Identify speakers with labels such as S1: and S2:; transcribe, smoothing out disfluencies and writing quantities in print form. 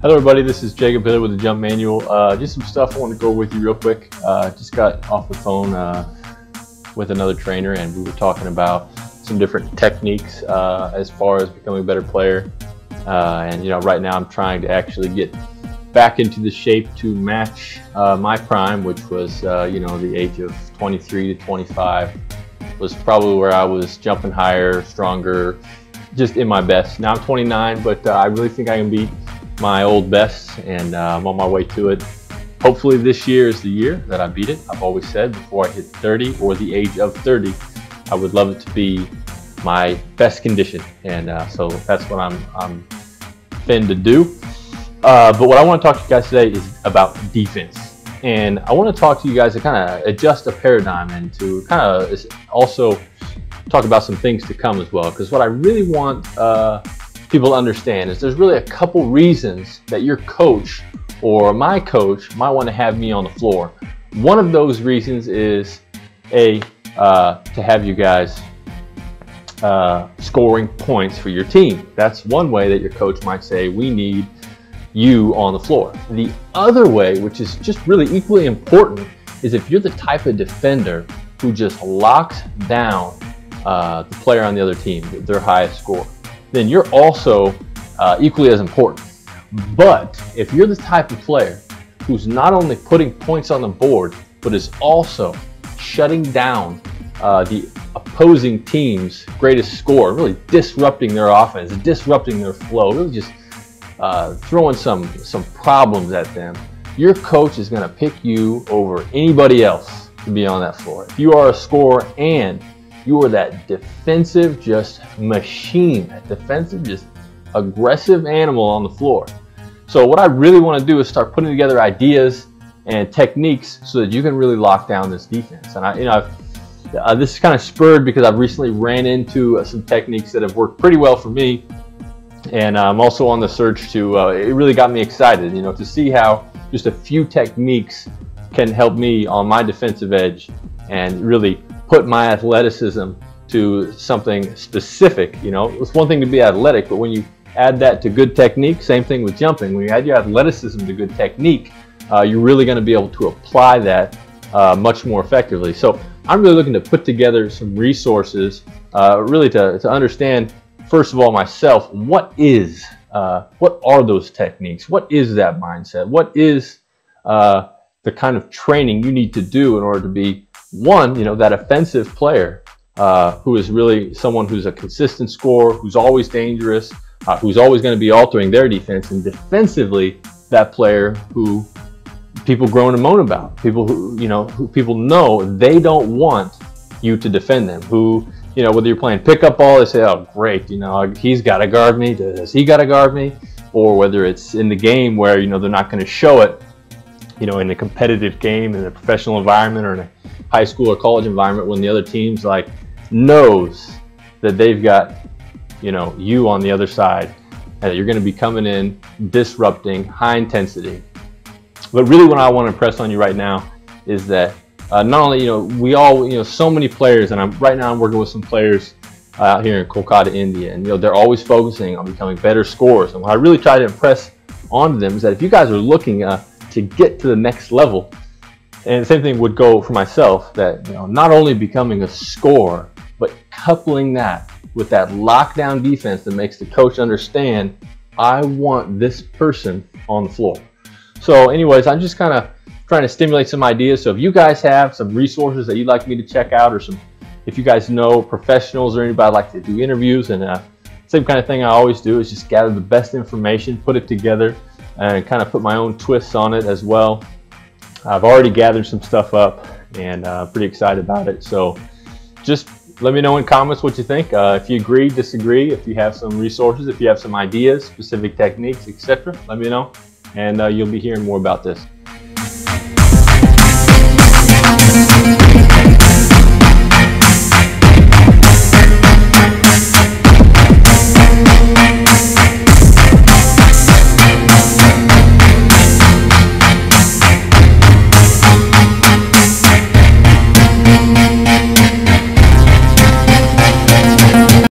S1: Hello everybody, this is Jacob Hiller with the Jump Manual. Just some stuff I want to go with you real quick. Just got off the phone with another trainer, and we were talking about some different techniques as far as becoming a better player. And right now I'm trying to actually get back into the shape to match my prime, which was the age of 23 to 25 was probably where I was jumping higher, stronger, just in my best. Now I'm 29, but I really think I can beat my old best, and I'm on my way to it. Hopefully this year is the year that I beat it. I've always said before I hit 30 or the age of 30, I would love it to be my best condition, and so that's what I'm fin to do. But what I want to talk to you guys today is about defense, and I want to talk to you guys to kind of adjust a paradigm and to kind of also talk about some things to come as well, because what I really want people to understand is there's really a couple reasons that your coach or my coach might want to have me on the floor. One of those reasons is to have you guys scoring points for your team. That's one way that your coach might say, we need you on the floor. The other way, which is just really equally important, is if you're the type of defender who just locks down the player on the other team, their highest score, then you're also equally as important. But if you're the type of player who's not only putting points on the board, but is also shutting down the opposing team's greatest score, really disrupting their offense, disrupting their flow, really just throwing some problems at them, your coach is going to pick you over anybody else to be on that floor. If you are a scorer and you are that defensive just machine, that defensive just aggressive animal on the floor. So what I really want to do is start putting together ideas and techniques so that you can really lock down this defense. And this is kind of spurred because I've recently ran into some techniques that have worked pretty well for me, and I'm also on the search to. It really got me excited, to see how just a few techniques can help me on my defensive edge and really put my athleticism to something specific. It's one thing to be athletic, but when you add that to good technique, same thing with jumping. When you add your athleticism to good technique, you're really going to be able to apply that much more effectively. So I'm really looking to put together some resources, really to understand, first of all, myself, what are those techniques? What is that mindset? What is the kind of training you need to do in order to be that offensive player who is really someone who's a consistent scorer, who's always dangerous, who's always going to be altering their defense, and defensively that player who people groan and moan about, people who people know they don't want you to defend them, who whether you're playing pickup ball, they say, oh great, he's got to guard me, does he got to guard me, or whether it's in the game where they're not going to show it, in a competitive game, in a professional environment, or in a high school or college environment, when the other team's knows that they've got you on the other side, and that you're going to be coming in disrupting, high intensity. But really what I want to impress on you right now is that not only we all so many players, and right now I'm working with some players out here in Kolkata, India, and they're always focusing on becoming better scorers. And what I really try to impress onto them is that if you guys are looking to get to the next level, and the same thing would go for myself, that not only becoming a scorer, but coupling that with that lockdown defense that makes the coach understand, I want this person on the floor. So anyways, I'm just kind of trying to stimulate some ideas. So if you guys have some resources that you'd like me to check out, or if you guys know professionals or anybody like to do interviews, and same kind of thing I always do is just gather the best information, put it together, and kind of put my own twists on it as well. I've already gathered some stuff up, and pretty excited about it. So just let me know in comments what you think. If you agree, disagree, if you have some resources, if you have some ideas, specific techniques, etc., let me know, and you'll be hearing more about this.